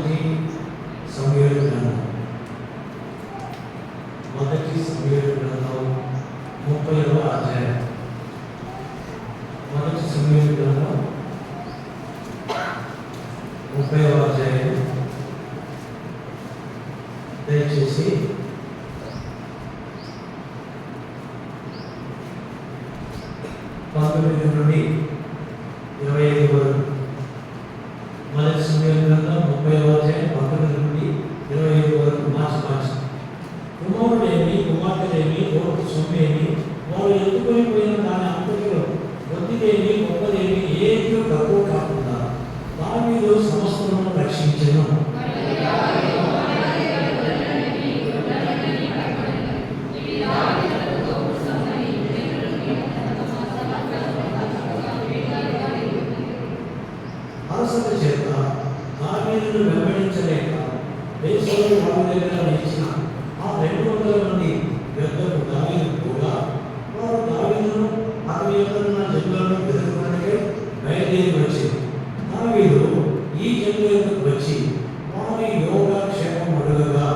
మొదటి సమూయేలు గ్రంథం 30వ అధ్యాయం. మొదటి సమూయేలు గ్రంథం 30వ అధ్యాయం. దయచేసి పంతొమ్మిది నుండి 25 వరకు. మొదటి సమూయేలు గ్రంథం 30వ అధ్యాయం 19 నుండి 25 వరకు మార్చి కుమారుడేమి కుమార్తెలేమి ఓటు సొమ్మేమి వారు ఎత్తుకొని పోయిన దాని అంతటిలో కొద్దిదేమి గొప్పదేమి ఏది తక్కువ కాకుండా దావీదు సమస్తమును రక్షించెను. అలసట చేత దావీదును వెంబడించలేక దేశంలో వారి దగ్గర నిలిచిన ఆ 200 మంది యుద్ధకు దావీదు కూడా వారు దావీదును అతని యొక్క జనులను ఎదుర్కొనడానికి బయలుదేరి వచ్చింది. దావీదు ఈ జనుల యొద్దకు వచ్చి వారి యోగక్షేమం అడుగగా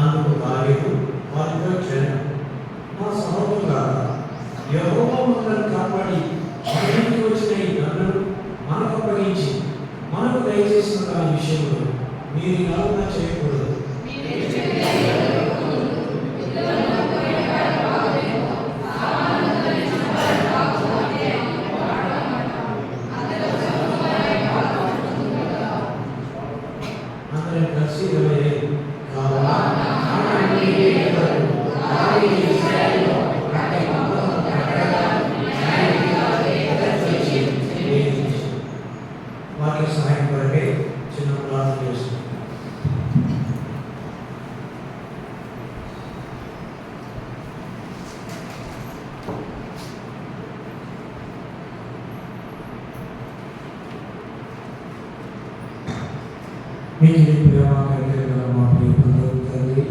అందుకు దావీదు వారితో చెప్పాను, నా సహోదరులారా, యెహోవా మనల్ని కాపాడి మన ఇంటికి వచ్చిన ఈ దండను మనకు అప్పగించి మనకు దయచేసిన దాని విషయంలో మీరు ఆలోచన చేయకూడదు. అందరం కలిసి 25 వాక్య సహాయం కొరకే చిన్న ప్రార్థన చేస్తున్నాం. మీకు ప్రేమ కలిగిన మా ప్రియ తండ్రి,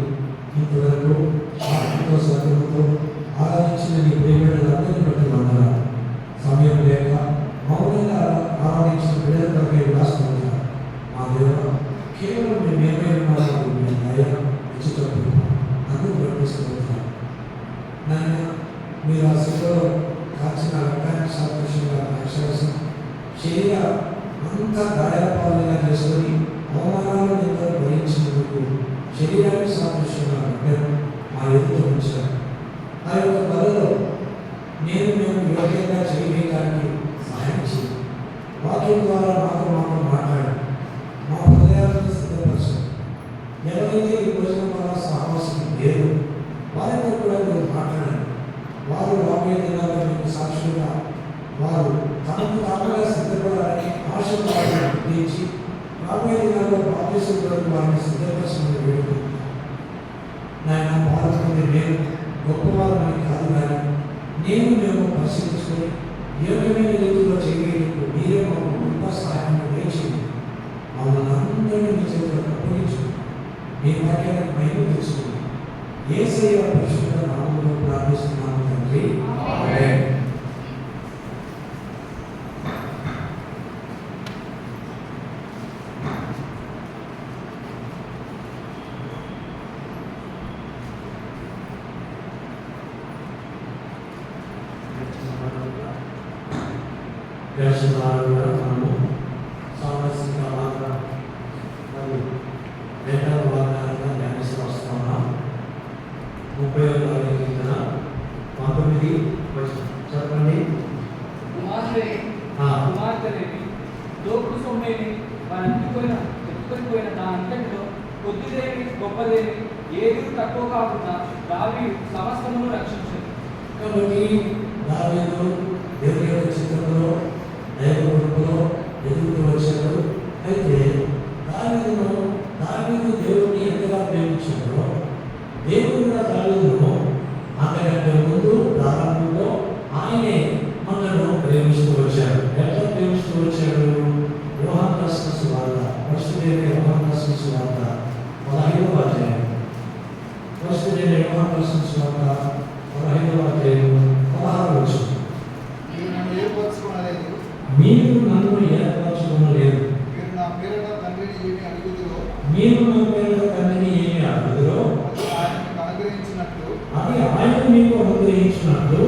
ఇంతవరకు ఆత్మతో సత్యంతో ఆరాధించిన నీ ప్రియబిడ్డలందరినీ బట్టి వందనాలు. సమయం లేక మౌనంగా ఆరాధించిన బిడ్డలపై రాసుకుంటున్నారు. మా దేవ, కేవలం మేము ఏమైనా మీ దయ ఇచ్చేటప్పుడు అందుకు ప్రకటిస్తున్నాను. నాయన, మీరు ఆ శిలో కాచిన రక్తానికి సాదృశ్యంగా అక్షరసం శరీర అంతా గాయాపాలుగా చేసుకొని అవమానాలు ఎందరో భరించినందుకు శరీరానికి సాదృశ్యంగా మా ఎదుట ఉంచారు. ఆ యొక్క బలలో మేము యోగ్యంగా చేయడానికి సహాయం చేయాలి. వాక్యం ద్వారా మాకు మాట్లాడి మా హృదయాలను సిద్ధపరచండి. ఎవరైతే ఈ భోజనం ద్వారా సహవాసం లేదు వారితో కూడా మీరు మాట్లాడండి. వారు రాబోయే దినాల్లో మీకు సాక్షులుగా వారు తమకు తాముగా సిద్ధపడాలని ఆశలు గుర్తించి రాబోయే దినాల్లో బాప్తిసం కొరకు వారిని సిద్ధపరచమని వేడుకుంటున్నాను. నాయన, పాల్గొనే నేను గొప్పవారమని కాదు, కానీ మేము పరిశీలించుకొని యోగ్యమైన రీతిలో చేయడానికి మీరే మాకు గొప్ప సహాయం వేయించింది. మమ్మల్ని అందరినీ మీ చేతులకు అప్పగించు. మీ వాక్యాన్ని మహిమ తెచ్చుకుని యేసయ్య పరిశుద్ధ నామములో ప్రార్థిస్తున్నాము తండ్రి. ఆమేన్. మనము సామాజిక వార్త మరియు రెండవ వాగ్దానంగా ధ్యానిస్తూ వస్తున్నాం. 30వ తారీఖున 19 చెప్పండి. కుమార్తెలేమి దోపుడు సొమ్మేమి వారు ఎత్తుకొని పోయిన దాని అంతటిలో కొద్దిదేమి గొప్పదేమి ఏది తక్కువ కాకుండా దావీదు సమస్తమును రక్షించారు. కాబట్టి దావీదు దేవుని యొక్క చిత్రంలో దైవ కృపలో ఎదుగుతూ వచ్చాడు. అయితే దావీదు దేవుడిని ఎంతగా ప్రేమించాడో దేవుడు కూడా దావీదును అంతకంటే ముందు ప్రారంభంలో ఆయనే మనల్ని ప్రేమిస్తూ వచ్చాడు. ఎట్లా ప్రేమిస్తూ వచ్చాడు? చెప్పుచున్నట్లు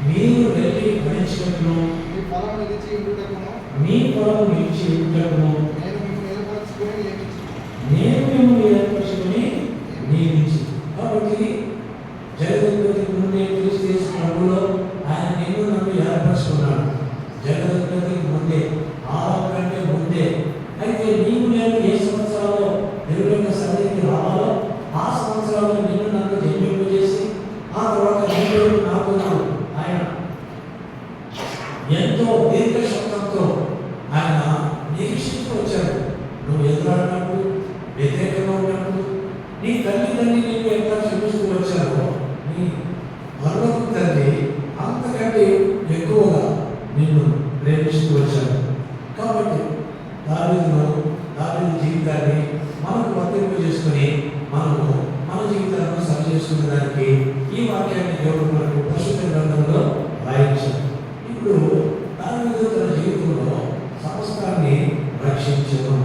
మీరు వెళ్ళి ఫలించుటకును మీ ఫలము నిలిచి ఉండుటకును నేను మిమ్మల్ని ఏర్పరచుకొని నియమించి. కాబట్టి జగదుత్పత్తికి ముందే క్రీస్తు యేసు ప్రభువులో ఆయన నిన్ను నన్ను ఏర్పరచుకున్నాడు. జగదుత్పత్తికి ముందే, ఆరంభం కంటే ముందే. అయితే నీవు నేను ఏ సంవత్సరాల్లో దేవుని సన్నిధికి రావాలో ఆ సంవత్సరాల్లో నిన్ను నన్ను జన్మింపజేసి ఆ తర్వాత నీవు నాకు ఆయన ఎంతో దీర్ఘశక్తంతో ఆయన నిరీక్షిస్తూ వచ్చాడు. నువ్వు ఎదురాడినప్పుడు, వ్యతిరేకంగా ఉన్నప్పుడు నీ తల్లిదండ్రులు నీకు ఎంత క్షమిస్తూ వచ్చారో నీ పరలోక తండ్రి అంతకంటే ఎక్కువగా నిన్ను ప్రేమిస్తూ వచ్చాడు. కాబట్టి దావీదు జీవితాన్ని మనకు వర్తింపు చేసుకుని మనము మన జీవితాలను సరి చేసుకునే దానికి ఈ వాక్యాన్ని దేవుడు మనకు పరిశుద్ధ గ్రంథంలో రాయించాడు. ఇప్పుడు దావీదు తన జీవితంలో సమస్తాన్ని రక్షించను.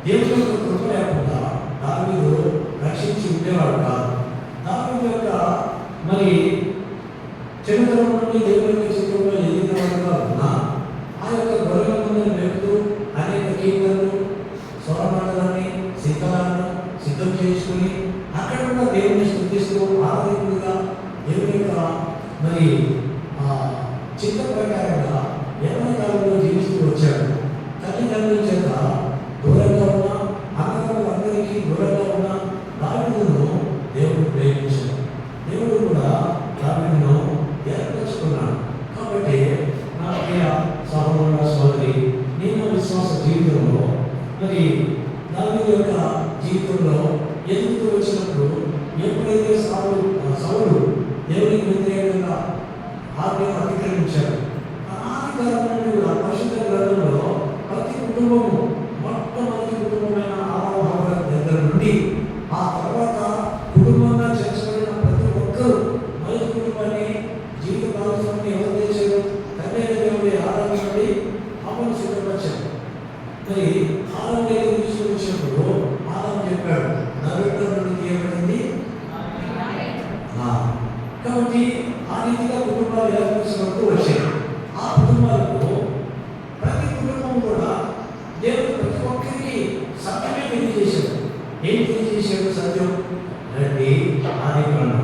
దేవుని యొక్క కృప లేకుండా దావీదు రక్షించి ఉండేవాడు కాదు. దావీదు యొక్క మరి చిన్నతనం నుండి దేవుని యొక్క చిత్రంలో ఎదిగిన వాడుగా ఉన్నా ఆ యొక్క గొర్రెల మందను మేపుతూ అనేక కీర్తనలు, స్వరమండలాన్ని, సిద్ధాలను సిద్ధం చేసుకుని అక్కడ ఉన్న దేవుని స్తుతిస్తూ ఆరాధకుడుగా దేవుని యొక్క మరి చిత్త ప్రకారంగా యవ్వన కాలంలో జీవిస్తూ వచ్చాడు. తల్లిదండ్రుల చేత దూరంగా ఉన్న, అన్నదమ్ములందరికీ దూరంగా ఉన్న దావీదును దేవుడు ప్రేమించాడు. దేవుడు కూడా దావీదును ఏర్పరచుకున్నాడు. కాబట్టి నా ప్రియ సహోదర సహోదరి, నేను విశ్వాస జీవితంలో మరి దావీదు యొక్క జీవితంలో ఎదుగుతూ వచ్చినప్పుడు ఎప్పుడైతే సౌలు దేవునికి వ్యతిరేకంగా ఆజ్ఞను అతిక్రమించాడు, ఆది కాలం నుండి కూడా పరిశుద్ధ గ్రంథంలో ప్రతి కుటుంబము మొట్టమొదటి కుటుంబమైన ఆదాము దగ్గర నుండి ఆ తర్వాత కుటుంబంగా చేర్చబడిన ప్రతి ఒక్కరూ మొదటి కుటుంబాన్ని జీవిత భాగస్వామిని ఎవరు చేశారు? తండ్రి దేవుడి ఆరాధన నుండి అమ్మను సిద్ధపరిచారు. మరి ఆదాము దగ్గర తీసుకొచ్చినప్పుడు ఆదాము చెప్పాడు, నా రక్తం నుండి తీయబడింది. కాబట్టి ఆ రీతిగా కుటుంబాలు ఏర్పరచుకుంటూ వచ్చాయి. ఆ కుటుంబాలకు ప్రతి కుటుంబం కూడా దేవుడు ప్రతి ఒక్కరికి సత్యమే తెలియజేశాడు. ఏం తెలియజేశాడు సత్యం? రండి ఆదికాండం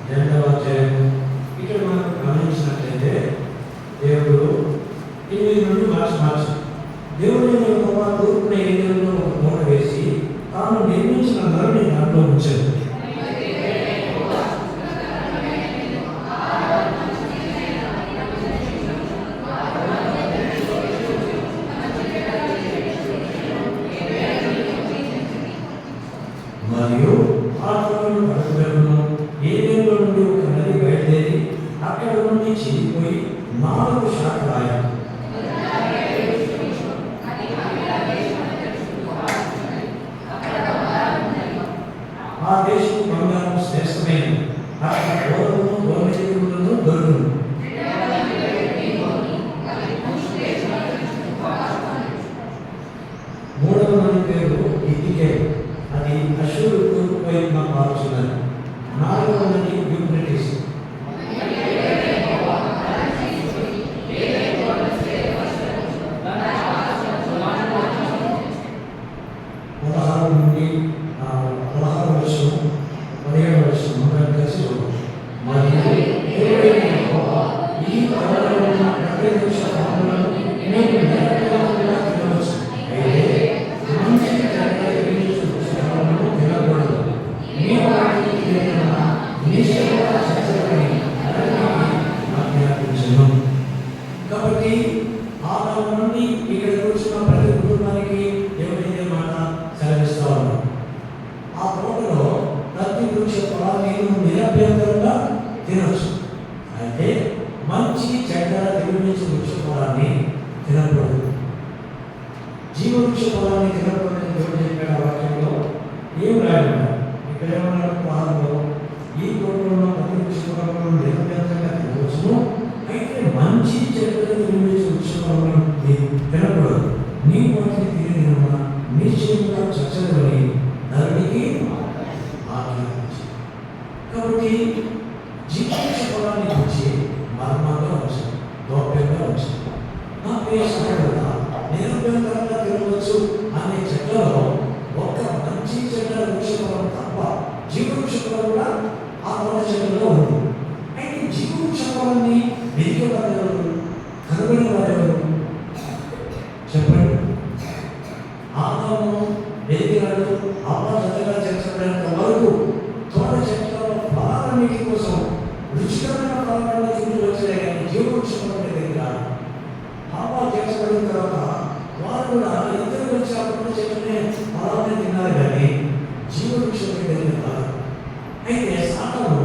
2వ అధ్యాయం. ఇక్కడ మనం గమనించినట్లయితే దేవుడు 8 నుండి మార్చి దేవుడు తూర్పున ఏరియాలో ఒక మూట వేసి తాను నిర్మించిన నరుని దాంట్లో ఉంచాడు. మరియు ఆ తోటను పడుకును ఏరియాలో నుండి ఒక నది బయలుదేరి అక్కడ నుండి చెడిపోయి 4 శాఖలాయి. ఆ దేశం బంగారం శ్రేష్టమైనది, అక్కడ గోధుమను గోధుమలను దొరుకును. మూడవ నది పేరు ఇదికే, అది అషూరు తూర్పు వైపున పారుచున్నది. 4వ నది యూఫ్రటీస్. కాబట్టి ఆ కాలం నుండి ఇక్కడ కూర్చున్న ప్రతి కుటుంబానికి ఎవరైతే మాట సెలవిస్తా ఉన్నారు. ఆ తోటలో ప్రతి వృక్ష ఫలాన్ని నిరభ్యంతరంగా తినవచ్చు. అయితే మంచి చెడ్డ తెలివించే వృక్ష ఫలాన్ని తినకూడదు. జీవవృక్ష ఫలాన్ని తినకూడదని దేవుడు చెప్పిన వాక్యంలో ఏం రాయకుండా ఇక్కడ ఏమన్నా ఫలాల్లో ఈ తోటలో ప్రతి వృక్ష ఫలంలో నిరభ్యంతరంగా తినవచ్చును. అయితే మంచి చెడ్డలు తెలివించే వృక్ష ఫలాలను తినకూడదు. నిశ్చయంగా చచ్చని నరునికి ఆజ్ఞాపించి. కాబట్టి జీవించే ఫలాన్ని గురించి మర్మంగా వచ్చాను, గోప్యంగా వచ్చాను. నా ప్రియ సహోదరుడా, నిరంతరంగా తిరగవచ్చు అనే చెట్లలో ఒక్క మంచి చెడ్డ వృక్షఫలం తప్ప జీవవృక్షఫలం కూడా ఆ తోట చెట్లలో ఉంది. అయితే జీవవృక్షఫలాన్ని వెతికేవారెవరు, కనుగొనేవారెవరు చెప్పండి? ఆదాము వెతికినాడు, అవ్వ జతగా చేర్చబడేంత వరకు తోట చెట్లలో ఫలాలన్నిటి కోసం రుచికరమైన ఫలాలను తింటూ వచ్చాయి, కానీ జీవవృక్షఫలం దగ్గర అవ్వ చేర్చబడిన తర్వాత వారు కూడా ఇద్దరు వచ్చి ఆ తోట చెట్టునే ఫలాన్ని తిన్నారు, కానీ జీవవృక్షం దగ్గర కాదు. అయితే సాతాను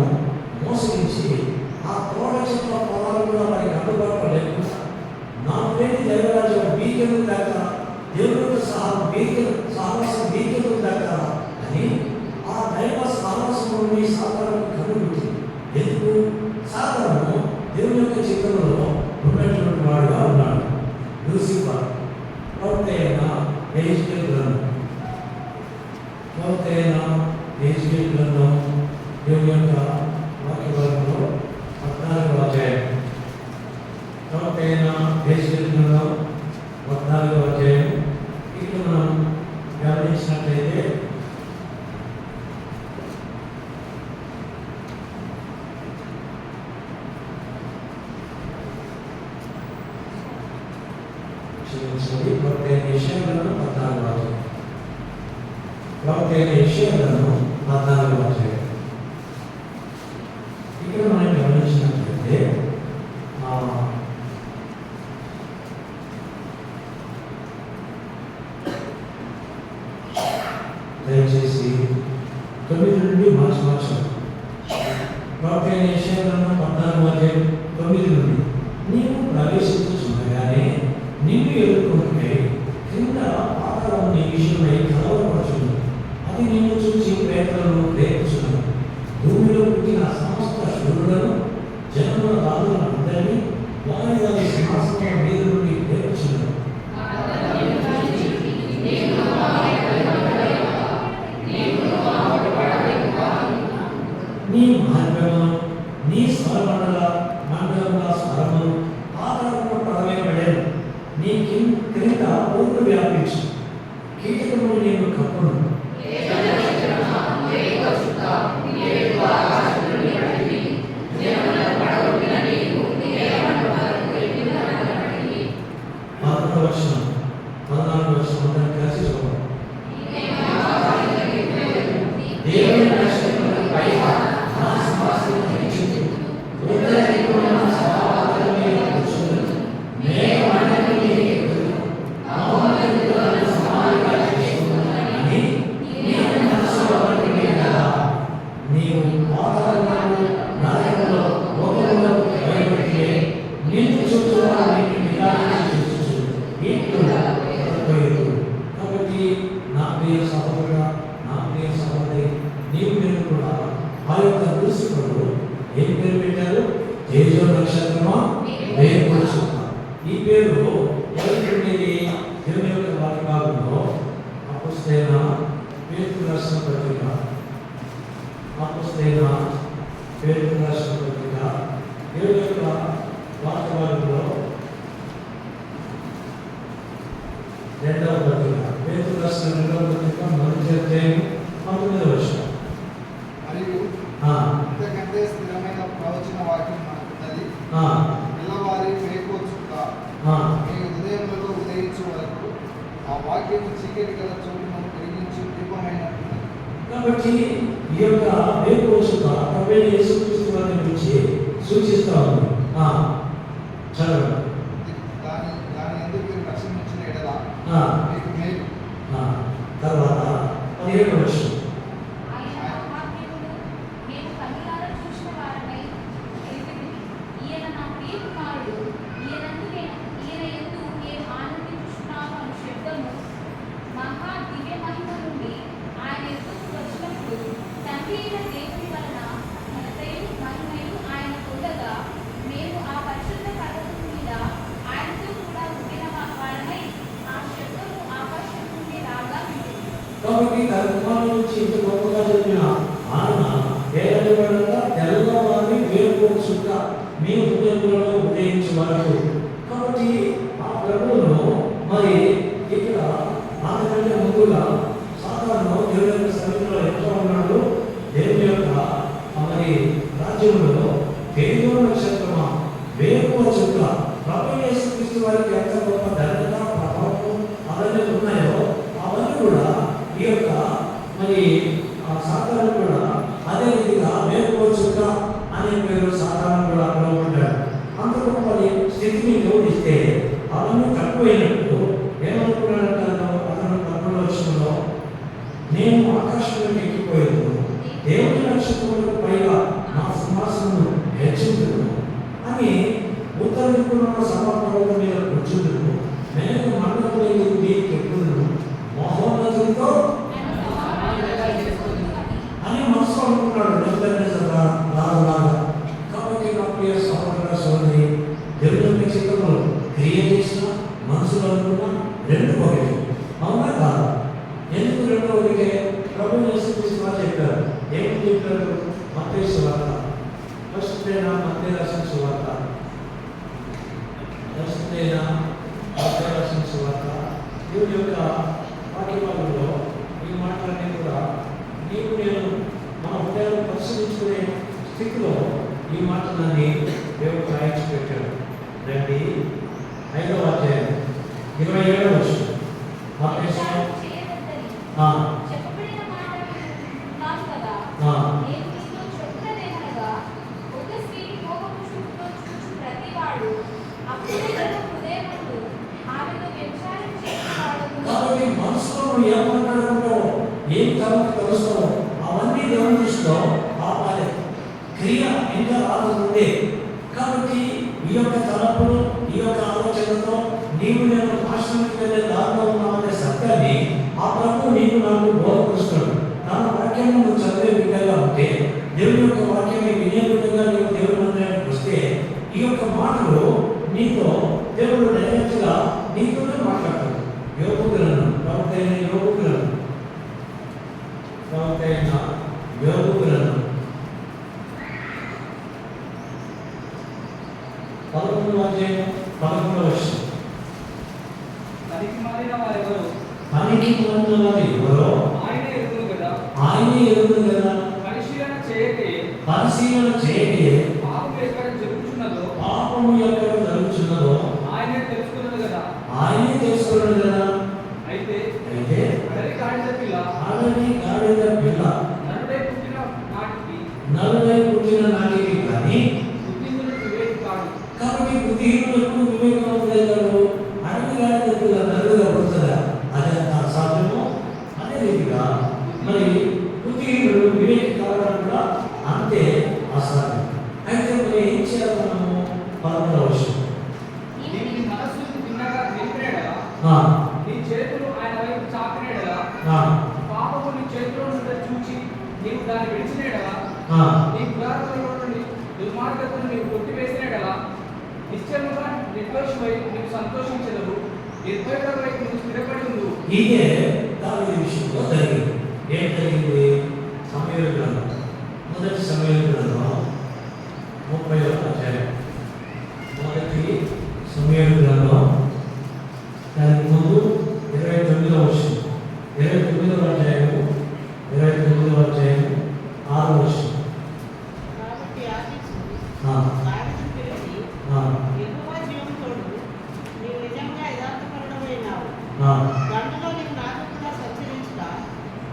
మోసగించి ఆ తోట చెట్ల ఫలాలు కూడా వారికి అందుబాటులో లేకుండా నాకు లేని దైవరాజ్యం వీకెను దాకా, దేవుడితో సహవాసం వీకెను దాకా అని ఆ దైవ సహవాసంలోని సాతాను కనుగొట్టి, ఎందుకు సాతాను దేవుని యొక్క చిత్రంలో ఉన్నటువంటి వాడుగా ఉన్నాడు. లూసిఫర్ ప్రవక్తైన యెహెజ్కేలు గ్రంథం దేవుని యొక్క వాక్యభాగంలో 14వ అధ్యాయం, ప్రవక్తైన యెహెజ్కేలు గ్రంథం 14వ అధ్యాయం. ఇక్కడ మనం గమనించినట్లయితే ఇక్కడ మనం గమనించినట్లయితే దయచేసి 9 నుండి మార్చవచ్చు. ప్రవక్తైన యెషయా గ్రంథం 14వ అధ్యాయం 9 నుండి, నీవు ప్రవేశించుచుండగానే నిన్ను ఎదుర్కొంటే క్రింద పాతాళం నీ విషయమై కలవరపడుచున్నది, అది నిన్ను చూసి ప్రేతలను రేపుచున్నది. భూమిలో పుట్టిన సమస్త శూరులను, జనముల రాజులను అందరినీ వారి వారి సింహాసనం మీద నుండి రేపుచున్నది. నీ మార్గము, నీ స్వరమండల మండలముల స్వరము పాతాళములో పడవేయబడేను. నీ క్రింద ఊరు వ్యాపించు, కీటకములు నేను కప్పును. కాబట్టి నా ప్రియ సహోదరుడా, నా ప్రియ సహోదరి, నీవు నేను కూడా ఆ యొక్క దూషకుడు ఏం పేరు పెట్టారు? తేజో నక్షత్రమా వేయవచ్చు. ఈ పేరు ఎవరికి ఉండేది? దేవుని యొక్క వాక్య భాగంలో అపోస్తలుడైన పేతురు రాసిన పత్రిక, దేవుని యొక్క వాక్య భాగంలో 2వ పత్రిక, పేతురు రాసిన 2వ పత్రిక 1వ అధ్యాయం 19వ వచనం. మరియు ఇంతకంటే స్థిరమైన ప్రవచన వాక్యం మనకున్నది. పిల్లవారి వేకోచుట మీ హృదయములలో ఉదయించు వరకు ఆ వాక్యము చీకటి గల చోటును వెలిగించు దీపమైనట్టు. కాబట్టి ఈ యొక్క వేకోచుట ప్రభువైన యేసుక్రీస్తు వారిని గురించి సూచిస్తా ఉంది. చదవండి. దాని ఎందుకు మీరు రక్షణ ఇచ్చిన ఎడల మీకు మేలు. తర్వాత 17వ వచనం. కాబట్టి తన కుమారుల నుంచి ఇంత గొప్పగా జరిగిన ఆయన ఏదైనా తెల్లవారి వేపు చుక్క మీ హృదయంలో ఉదయించే వరకు. కాబట్టి ఆ ప్రభువును మరి ఇక్కడ అంతకంటే ముందుగా సాధారణ దేవుని యొక్క సన్నిధిలో ఎట్లా ఉన్నాడు? దేవుని యొక్క మరి రాజ్యంలో దేవుని నక్షత్రమా వేపు చుక్క ప్రభు యేసుక్రీస్తు వారికి ఎంత గొప్ప ధన్యత ప్రభావం అవన్నీ ఉన్నాయో అవన్నీ కూడా ఈ యొక్క మరి సాధారణ కూడా అదే విధంగా వేపు చుక్క అనే పేరు సాధారణ కూడా పిలువబడ్డాడు. అంత గొప్ప స్థితిని జోడిస్తే అవన్నీ తక్కువైనట్టు ఏమనుకున్నాడంటే అతను తప్పుల విషయంలో నేను ఆకాశంలోకి ఎక్కిపోయాను, దేవుని నక్షత్రములకు పైగా నా సింహాసనము హెచ్చించును అని ఉత్తర దిక్కున సభాపర్వతం మీద కూర్చుంటును, నేను మండపంలో మీకు ఎప్పుడు మహోన్నతులతో అని మనసు అనుకున్నాడు రాజులాగా. కాబట్టి నా ప్రియ సహోదర సోదరి, దేవుని చిత్రంలో క్రియ చేసిన మనసులో అనుకున్న రెండు ఒకటి, అవునా కాదు? ఎందుకు రెండో ఒకటే? ప్రభు యేసుక్రీస్తు వారు చెప్పారు. ఏమని చెప్పారు? మత్తయి సువార్త ఫస్ట్ మత్తయి రాసిన సువార్త దేవుని యొక్క వాక్యభాగంలో ఈ మాటలన్నీ కూడా నీకు నేను మన హృదయాలను పరిశీలించుకునే స్థితిలో ఈ మాటలన్నీ దేవుడు రాయించి పెట్టాడు. రండి 5వ అధ్యాయం 27వ వచనం. కాబట్టి మనసులో ఏమంటాడుకుంటావో ఏం కలుస్తావో అవన్నీ దేవుని దృష్టిలో ఆపాలి. క్రియ ఇంకా రాకుండే. కాబట్టి ఈ యొక్క తలపులు ఈ యొక్క ఆలోచనతో నీవు నేను నాశనానికి వెళ్ళే దారిలో ఉన్నామనే సత్యాన్ని ఆ ప్రభు నీకు నాకు బోధపరుస్తున్నాడు. తన వాక్యాన్ని నువ్వు చదివే విధంగా ఉంటే, దేవుని యొక్క వాక్యాన్ని వినే విధంగా నీవు దేవుని మందిరానికి వస్తే ఈ యొక్క మాటలు నీతో దేవుడు డైరెక్ట్గా నీతోనే మాట్లాడతాడు. యోగు గ్రంథం ప్రవక్త అయిన యోగు గ్రంథం 11వ అధ్యాయం 11వ వచనం. పనికి మాలిన వారెవరో ఆయనే ఎరుగును కదా. పరిశీలన చేయకే పాపము ఎక్కడ జరుగుచున్నదో ఆయనే తెలుసుకున్నాడు కదా. అయితే అడవి గాడిద పిల్ల నరుడై పుట్టిన నాటికి కానీ బుద్ధిహీనుడు వివేకి కాడు. కాబట్టి బుద్ధిహీనులకు వివేకవంతులైతాడు. అడవి గాడిద పిల్ల నరుడుగా పుడుతుందా? అదే అసాధ్యము. అదే రీతిగా మరి బుద్ధిహీనుడు వివేకి కావడం కూడా అంతే అసాధ్యం. అయితే మరి ఏం చేయాలి మనము? 11వ వచనం. నీ మనస్సును తిన్నగా నిలిపినెడలా, నీ చేతులు ఆయన వైపు చాపినెడలా, పాపము నీ చేతిలో నుండి చూచి నీవు దాన్ని విడిచినెడలా, నీ గుడారములో నుండి దుర్మార్గతను నీవు కొట్టివేసినెడలా, నిశ్చయముగా నిర్దోషమై నీవు సంతోషించదవు, నిర్భయుడవై నీవు స్థిరపడి ఉండు. ఇదే దావీదు విషయంలో జరిగింది. ఏం జరిగింది? సమూయేలు గ్రంథం, మొదటి సమూయేలు గ్రంథం 30వ అధ్యాయం. మొదటి సమూయేలు గ్రంథం దానికి ముందు 29వ వచనం. 29వ అధ్యాయము 29వ అధ్యాయం 6వ వచనం. కాబట్టి ఆశించు యెహోవా జీవముతోడు నీవు నిజంగా యథార్థపరుడవైనావు. గంటలో నీవు నాతో కూడా సంచరించుట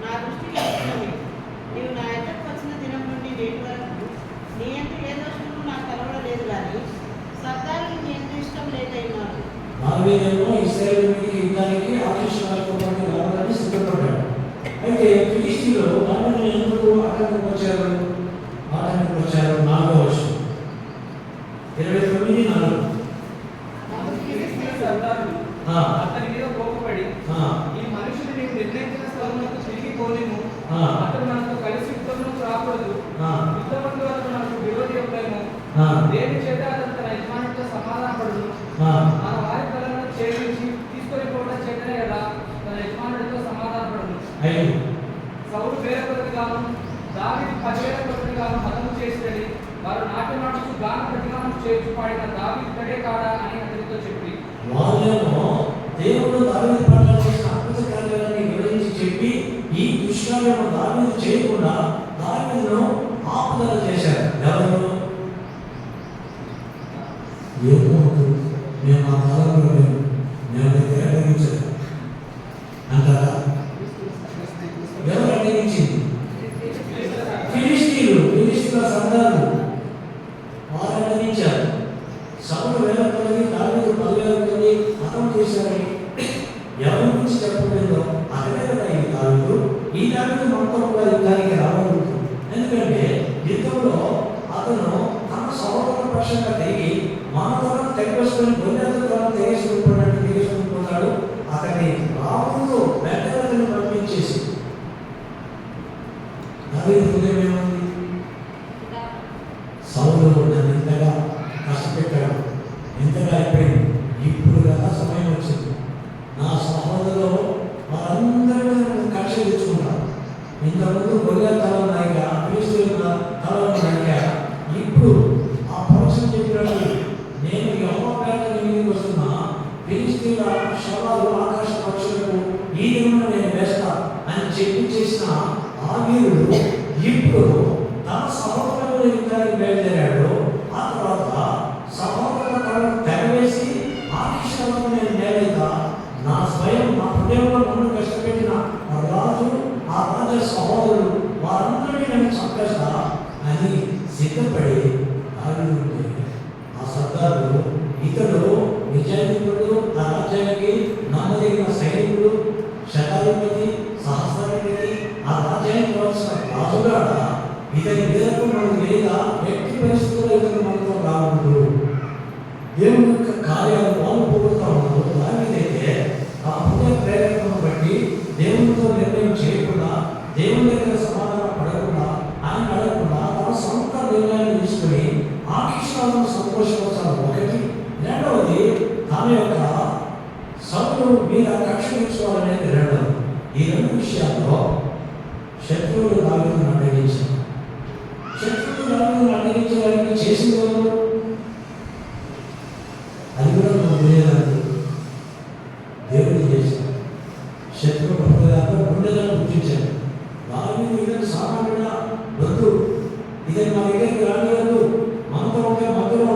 నా దృష్టికి ఇష్టమే. నీవు నా ఎద్దకు వచ్చిన దినం నుండి నేటి వరకు నీ ఎంత ఏ దోషము నాకు కలవడలేదు, కానీ సర్దారులు నీ ఎంత ఇష్టం లేదైనాడు. దావీదేమో ఇశ్రాయేలుకి యుద్ధానికి ఆకర్షణతో రావాలని సిద్ధపడ్డాడు. అయితే ఫిలిష్తీయులు దావీదును ఎందుకు ఆటంకం వచ్చారు? 4వ వచనం 29:4. అతని మీద కోపపడి ఈ మనుషుడు నీవు నిర్ణయించిన స్థలములకు తిరిగి పోలేము, అతడు మనతో కలిసి యుద్ధంలోకి రాకూడదు, యుద్ధమందు అతడు మనకు విరోధి అవుతాము, దేని చేత అతను తన యజమానితో సమాధానపడదు, మన వారి పిల్లలను చేయించి తీసుకొని పోవడం చేతనే కదా తన యజమానుడితో సమాధానపడదు. దావీదు 10,000 కొత్తగాను హతము చేసినది వారు నాట్యమాడుచు గాన ప్రతిగానం చేర్చు పాడిన దావీదు ఇతడే కాడా అని అతనితో చెప్పి వాళ్ళేమో దేవుడు దావీదు పట్ల చేసిన అద్భుత కార్యాలని వివరించి చెప్పి ఈ దుష్కార్యము దావీదు చేయకుండా దావీదును ఆపుదల చేశారు. ఎవరు? ఏమో మేము ఆ కాలంలో నేను అడ్డగించాను అంటారా? ఎవరు అడ్డగించింది? ఫిలిస్తీన్ల సర్దారు వారు అడ్డగించారు. సౌలు 1,000 మంది, దావీదు 10,000 మంది హతం చేశారని ఎవరి గురించి చెప్పలేదో అక్కడే కదా ఈ దావీదు. ఈ దావీదు మొత్తం కూడా యుద్ధానికి రావడం. ఎందుకంటే యుద్ధంలో అతను తన సహోదరుల పక్షంగా తిరిగి మన తరం తెగవేసుకొని గొర్రెల తరం తెగేసుకుంటున్నాడు. అతని రాముడు వెంటనే పంపించేసి దావీదు హృదయం ఏముంది? సౌలు నన్ను ఇంతగా కష్టపెట్టాడు, ఇంతగా అయిపోయింది, ఇప్పుడు కదా సమయం వచ్చింది, నా సహోదరులు వారందరూ కక్ష తెచ్చుకుంటారు. ఇంతకుముందు గొర్రెల తలం నాయక, ఫిలిస్తీన్ల తలం నాయక, ఇప్పుడు ఆ ప్రవచన చెప్పినట్టు నేను యెహోవా పేరట మీదికి వస్తున్నా, ఫిలిస్తీన్ల శవాలు ఆకాశ పక్షులకు ఈ దినమున నేను వేస్తా అని చెప్పి చేసిన ఆ వీరుడు ఇప్పుడు తన సహోదరుల యుద్ధానికి బయలుదేరాడు. ఆ తర్వాత సహోదరుల తలను తెగవేసి ఆకర్షణలో నేను నేలైతా, నా స్వయం నా హృదయంలో నన్ను కష్టపెట్టిన రాజు, ఆ రాజు సహోదరులు వారందరినీ నేను చంపేస్తా అని సిద్ధపడి ఆగిపోతే ఆ సర్దారు ఇతడు నిజాధిపతుడు, ఆ రాజ్యానికి నమ్మదగిన సైనికుడు, శతాధిపతి, సహస్రాధిపతి, ఆ రాజ్యానికి కావాల్సిన రాజుగా ఇతని మీదకు మనం లేదా వ్యక్తి పరిస్థితుల్లో ఇతను మనతో రావద్దు. దేవుని యొక్క కార్యాలు వాళ్ళు పోగొడుతూ ఉన్నారు. దానిదైతే ఆ హృదయ ప్రేరణను బట్టి దేవునితో నిర్ణయం చేయకుండా, దేవుని దగ్గర సమాధానం పడకుండా, ఆయన అడగకుండా తన సొంత నిర్ణయాన్ని తీసుకుని ఆ కిష్టాలను సంతోషపరచాలి. ఒకటి. రెండవది తన యొక్క సౌలు మీద కక్ష తీర్చుకోవాలనేది రెండవది. ఈ రెండు విషయాల్లో శత్రువులు దావీదును అడ్డగించారు. శత్రువులు దావీదును అడ్డగించడానికి చేసింది ఎవరు? అది కూడా మనం తెలియదు. దేవుడు చేశాడు. శత్రువు గుండెలను గుర్తించాడు. దావీదు ఇతను సామాన్యుడా వద్దు, ఇతను మా దగ్గరికి రానియద్దు, మనతో ఉంటే మధ్యలో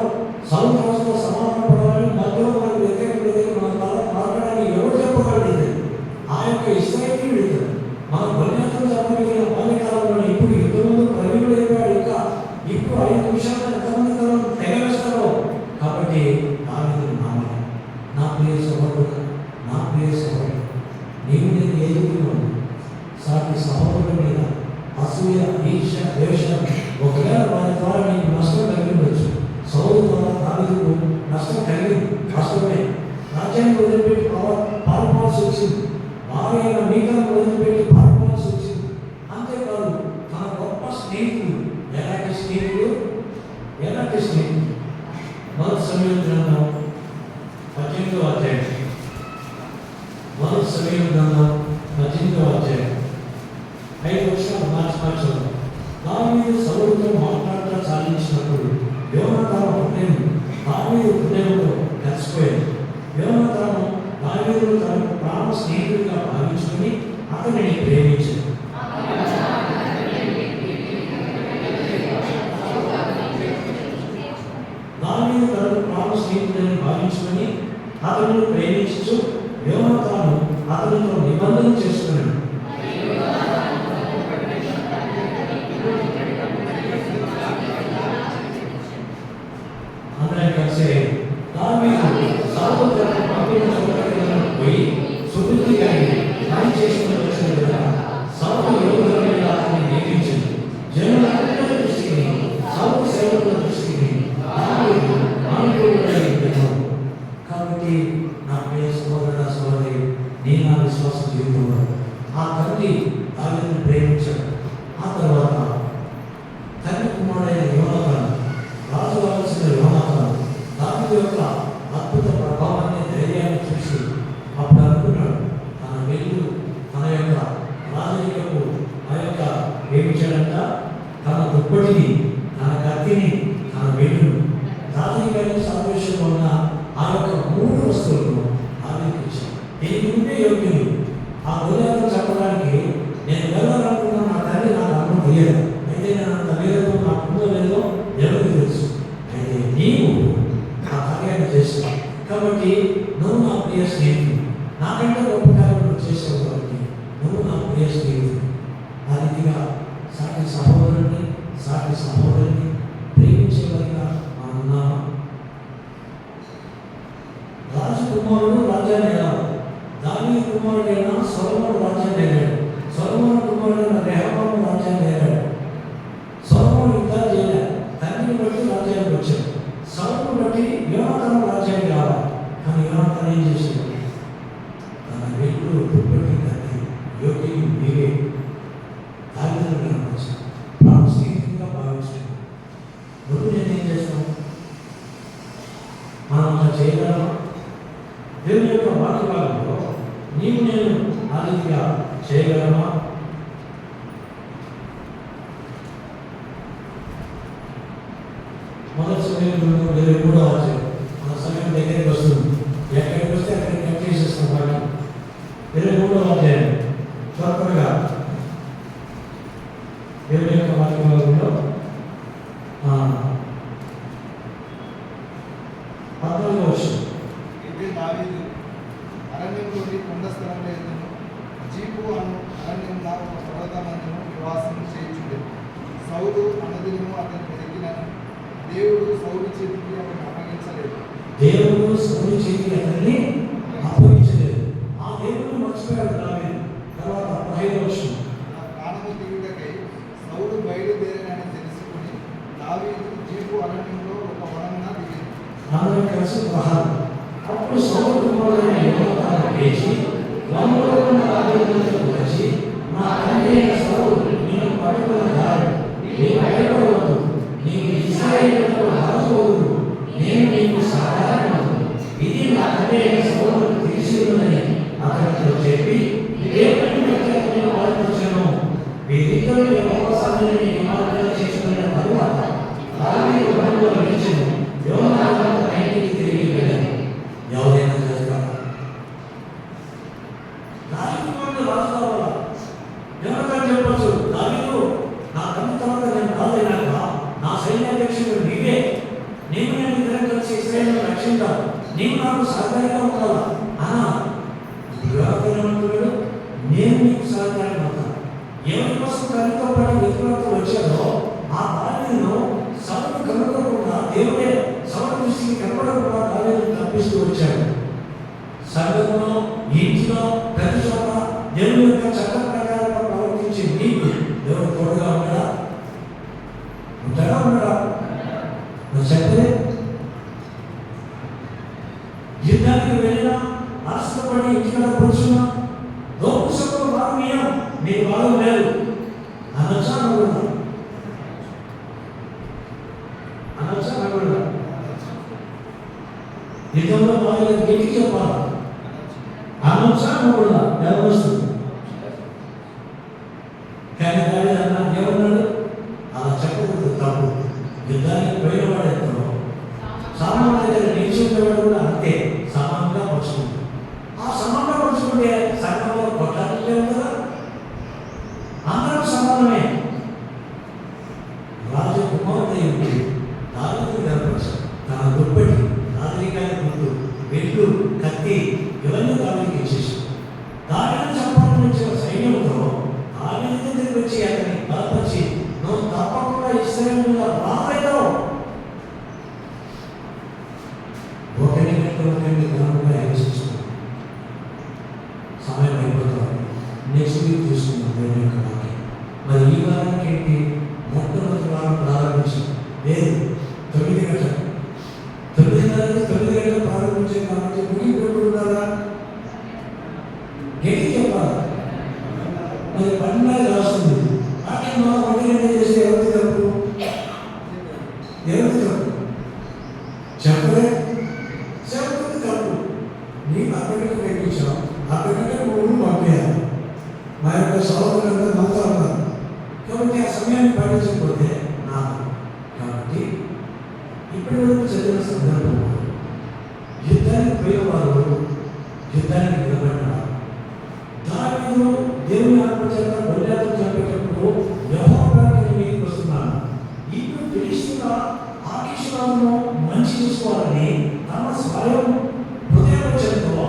సౌలు రాజుతో సమాధానం పడాలని మధ్యలో మనకు వ్యతిరేక మన తల మాట్లాడాలని ఎవరు చెప్పగలడు? ఆ యొక్క ఇశ్రాయేలీయుడు మన గొర్రెలను చంపగలిగిన బాల్యకాలంలో ఇప్పుడు యుద్ధంలో ప్రవీణుడు అయిపోయాడు. ఇంకా ఇప్పుడు 5 నిమిషాలు ఎంతమంది తలను తెగవేస్తారో. కాబట్టి దావీదును నామని నా ప్రియ సహోదరుడు, నా ప్రియ సహోదరుడు, నీవు నేను ఎదుగుతున్నాను సాటి సహోదరుల మీద అసూయ, ఈర్ష్య, ద్వేషం ఒకవేళ వారి ద్వారా నీకు నష్టం కలిగిండొచ్చు. సౌలు ద్వారా దావీదుకు నష్టం కలిగింది, నష్టమే. రాజ్యాన్ని వదిలిపెట్టి పారిపోవాల్సి వచ్చింది. భార్య మీకలను వదిలిపెట్టి పారిపోవాల్సి వచ్చింది. అంతేకాదు తన గొప్ప స్నేహితుడు, ఎలాంటి స్నేహితుడు? మొదటి సమయం గ్రంథం 18వ అధ్యాయం, మొదటి సమయం గ్రంథం 18వ అధ్యాయం 5 వర్షాలు మార్చి దావీదు సౌలుతో మాట్లాడటం సాధించినప్పుడు యోనాతాను హృదయం దావీదు హృదయంలో కలిసిపోయింది. యోనాతాను దావీదును తన ప్రాణ స్నేహితుడిగా భావించుకుని అతనిని ప్రేమించాడు. దావీదు తనకు ప్రాణ స్నేహితుడిని భావించుకుని అతనిని ప్రేమించు యోనాతాను అతనితో నిబంధన చేసుకున్నాడు. అందరం కలిసి దావీదు సౌలు తనకు పంపిన చోటకి పోయి సుబుద్ధి కలిగి పని చేసుకుని వచ్చిన విధంగా సౌలు యోధుల మీద అతన్ని నియమించింది. జనులందరి దృష్టిని, సౌలు సేవకుల దృష్టిని దావీదు అనుకూలంగా ఉండేను. కాబట్టి నా ప్రియ సహోదరుడ, సహోదరి, నీ నా విశ్వాస జీవితంలో ఆ తండ్రి దావీదును ప్రేమించాడు. ఆ తర్వాత తండ్రి కుమారుడైన యోనాతాను, రాజు కావాల్సిన యోనాతాను దావీదు యొక్క అద్భుత ప్రభావాన్ని, ధైర్యాన్ని చూసి అప్పుడు అనుకున్నాడు, తన వెళ్ళు తన యొక్క రాజరికపు ఆ యొక్క ఏమి నీవే యోగ్యుడు. ఆ గొర్రెలను చెప్పడానికి నేను వెళ్ళాలనుకున్న నా తల్లి నాకు అనుమతి ఇయ్యదు. అయితే నేను అంత వీరత్వం నాకు ఉందో లేదో ఎవరికి తెలుసు. అయితే నీవు ఆ కార్యాన్ని చేస్తావు కాబట్టి నువ్వు నా ప్రియ స్నేహితుడు. నాకంటే గొప్ప కార్యం నువ్వు చేసావు కాబట్టి నువ్వు నా ప్రియ స్నేహితుడు. ఆ రీతిగా సాటి సహోదరుని ప్రేమించేవారిగా మనం ఉన్నామా? రాజకుమారుడు రాజ్యాన్ని ఏలాడు. దావీదు కుమారుడైన సొలొమోను రాజ్యాన్ని ఏలాడు. సొలొమోను కుమారుడైన రెహబాము రాజ్యాన్ని ఏలాడు. సొలొమోను యుద్ధాలు చేయలేదు. తండ్రిని బట్టి రాజ్యానికి వచ్చాడు. సౌలును బట్టి యోనాతాను రాజ్యానికి రావాలి. కానీ యోనాతాను ఏం చేశాడు? తన వెళ్ళు దుప్పటి కట్టి యోగ్యుడు మీరే దావీదును కనపరిచాడు. ప్రాణ స్నేహితుడిగా భావించాడు. నువ్వు నేనేం చేస్తాను? మనం అలా చేయగలమా? దేవుని యొక్క వాక్యాలలో నీవు నేను ఆ రీతిగా చేయగలమా? మొదటి సమయం 23వ అధ్యాయం. మన సమయం దగ్గరికి వస్తుంది. ఎక్కడికి వస్తే అక్కడికి కట్ చేసేస్తాం. వాటి 23వ అధ్యాయం త్వరగా దేవుని యొక్క వాక్యాలలో 14వ వచనం. ఇది దావీదు అరణ్యంలోని కొండ స్థలంలో ఎదును జీపు అను అరణ్యంలో ఒక పర్వతమందును నివాసం చేయించుండే. సౌలు అనుదినము అతని వెతికినను దేవుడు సౌలు చేతికి అతన్ని అప్పగించలేదు. దేవుడు సౌలు చేతికి అతన్ని అప్పగించలేదు. ఆ దేవుడు మర్చిపోయాడు దావీదు. తర్వాత 15వ వచనం. నా ప్రాణము తీయుటకై సౌలు బయలుదేరని తెలుసుకుని దావీదు జీపు అరణ్యంలో ఒక వనమున దిగింది. అందరూ కలిసి ప్రహారం. అప్పుడు సౌలు కుమారుడైన యోనాతాను లేచి వనములో ఉన్న దావీదు వద్దకు వచ్చి, నా తండ్రి అయిన సౌలు నిన్ను పట్టుకుని రాడు. నీవు భయపడవద్దు. నీవు ఇశ్రాయేలుకు రాజు అగుదువు. నేను నీకు సహాయకుడను. ఇది నా తండ్రి అయిన సౌలుకు తెలిసి ఉన్నదని అతనితో చెప్పి దేవుని బట్టి అతనిని బలపరచెను. వీరిద్దరూ యెహోవా సన్నిధిని నిమజ్జనం చేసుకున్న తరువాత దావీదు వనములో నిలిచెను. యోనాతాను తన ఇంటికి తిరిగి వెళ్ళాడు. ఎవరైనా చేస్తారా? రాజకుమారుడు రాజు కావాలా? యోనాతాను చెప్పొచ్చు, దావీదు నా తండ్రి తర్వాత నేను రాజైనాక నా సైన్యాధ్యక్షుడు నీవే. నేను ఇద్దరం కలిసి ఇశ్రాయేలును రక్షించాలి. నీవు నాకు సహకారిగా ఉండాలా అన్నా. యోనాతాను నేను నీకు సహకారిగా ఉంటాను. ఎవరి కోసం తల్లితో పాటు వెతుకులతో వచ్చాడో ఆ దావీదును సౌలు కనుక్కోకుండా దేవుడే సౌలు దృష్టికి కనపడకుండా దావీదును తప్పిస్తూ వచ్చాడు. సంఘంలో, ఇంట్లో, ప్రతి చోట దేవుని యొక్క చట్ట ప్రకారంగా ప్రవర్తించే నీకు దేవుడు తోడుగా ఉన్నాడా? ఉన్నాడా? నువ్వు చెప్పలే. యుద్ధానికి వెళ్ళినా అలసటపడి ఇంటికాడ కూర్చున్నా దోపుసంలో భాగమీయం నీ భాగం లేదు అనొచ్చా అనకూడదా? యుద్ధంలో బాగా గట్టికి చెప్పాలి. అనొచ్చా అనకూడదా? ఎవరు వస్తుంది? కానీ దావీదు అన్నాడు, ఏమన్నాడు? అలా చెప్పకూడదు, తప్పు. యుద్ధానికి పోయిన వాడు ఎంతో సామాన్య దగ్గర నిలిచిపోయేవాడు కూడా అంతే సమానంగా పరుచుకుంటాడు. ఆ సమానంగా పరుచుకుంటే సంఘంలో కొట్టాలే ఉంటుందా? అందరూ సమానమే. రాజకుమారుడు దావీదు కనపరిచాడు. తన దుప్పటి, రాత్రికాయ గుడ్డు, వెళ్ళు, కత్తి ఇవన్నీ దావీదుకి ఇచ్చేసాడు. దావీదు చెప్పాలని వచ్చిన సైన్యంతో దావీదు దగ్గరికి వచ్చి అతన్ని బలపరిచి, నువ్వు తప్పకుండా ఇశ్రాయేలుగా రాబోతావు. ఒకరిని ఘనంగా హింసిస్తున్నాడు. సమయం అయిపోతుంది. నెక్స్ట్ వీక్ తీసుకుందాం దేవుని యొక్క వాక్యం. మరి ఈ వారానికి ఏంటి? మొట్టమొదటి వారం ప్రారంభించాం. లేదు 9 గంటలకు 9 గంటలకు ప్రారంభించే కాబట్టి ముగింపు ఎప్పుడు ఉండాలా? గట్టి చెప్పాలి. మరి 12 రాస్తుంది. వాక్యం మనం 1 గంట చేస్తే ఎవరికి తప్పు? ఎవరికి తప్పు? చెప్పలే. చెప్పదు తప్పు. నీకు అక్కడికి ప్రయత్నించాం. అక్కడికంటే మూడు పంపేయాలి. మా యొక్క సహోదరులంతా నవ్వుతా ఉన్నారు. కాబట్టి ఆ సమయాన్ని పాటించకపోతే నాకు కాబట్టి ఇప్పటి వరకు చదివిన సందర్భంలో యుద్ధానికి పోయేవారు యుద్ధానికి నిలబడినారు. చేత గొల్లియాతును చంపేటప్పుడు యెహోవాకి మీకు వస్తున్నాను. ఇప్పుడు ఫిలిష్తీయుల ఆకీషులను మంచి చూసుకోవాలని తమ స్వయం హృదయవచనంతో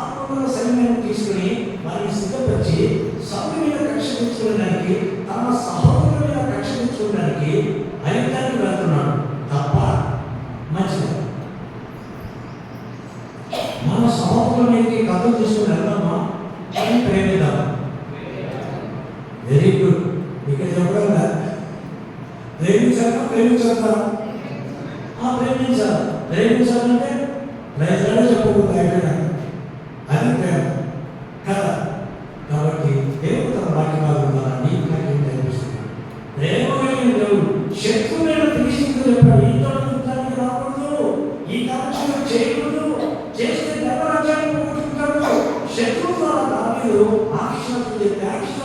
600 సైన్యాన్ని తీసుకుని వారిని సిద్ధపరిచి సౌలు మీద కక్ష తెచ్చుకోవడానికి, తమ సహోదరుల మీద కక్ష తెచ్చుకోవడానికి అయోధ్యానికి వెళ్తున్నాడు తప్ప మంచిది. మన సహోదరుల మీదకి కథలు తీసుకుని వెళ్దామా అని ప్రేమిద్దాం. Very good. ఇక్కడ చెప్పడం ప్రేమించాలా ప్రేమించాలంటే రైతులే చెప్పకూడదు అయిపోయినా అది ప్రేమ కదా. కాబట్టి దేవుడు తన వాక్యాలు ఉన్నారని నాకేం నేర్పిస్తున్నాడు. ప్రేమ కలిగిన దేవుడు శత్రువులైన ఫిలిష్తీయులకు చెప్పాడు, ఈ యుద్ధానికి రాకూడదు, ఈ కార్యక్రమం చేయకూడదు, చేస్తే దేవరాజ్యాన్ని పోగొట్టుకుంటాడు. శత్రువు ద్వారా దావీదు ఆకర్షణ చెప్తే ఆకర్షణ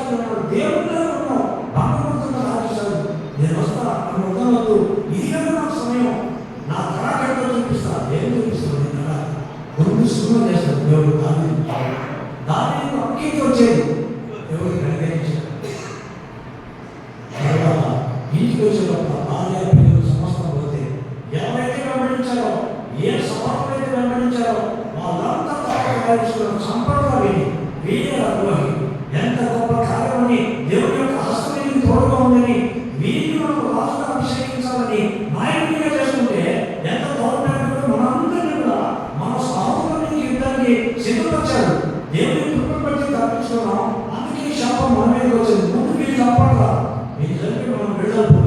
దేవుడిలో ఉన్నాం భంగపడుతున్న ఆకర్షణ నేను వస్తా అక్కడ ఉండవద్దు, ఇది కదా నా సమయం, నా తరాకట్లో చూపిస్తా. ఏం చూపిస్తాను నేను కదా గురువు సుఖం చేస్తాను. దేవుడు దావీదు అక్కడికి వచ్చేది దేవుడు కనికరించాడు. తర్వాత ఇంటికి వచ్చేటప్పుడు భార్య పిల్లలు సమస్తం పోతే ఎవరైతే వెంబడించారో, ఏ సభాపతి వెంబడించారో వాళ్ళంతా సంపర్కాన్ని వీరే అనుభవి ఎంత గొప్ప కార్యమని, దేవుడి యొక్క హస్తమేమి తోడుగా ఉందని, వీరిని మనం రాజుగా అభిషేకించాలని నాయకుడిగా చేసుకుంటే ఎంత గవర్నమెంట్ మనందరినీ కూడా మన సహోదరుని యుద్ధాన్ని సిద్ధపరిచాడు. దేవుని కృపను బట్టి తప్పించుకున్నాం. అందుకే శాపం మన మీద వచ్చింది. ముందు మీరు కాపాడరా, మీరు జరిపి మనం వెళ్ళాలి.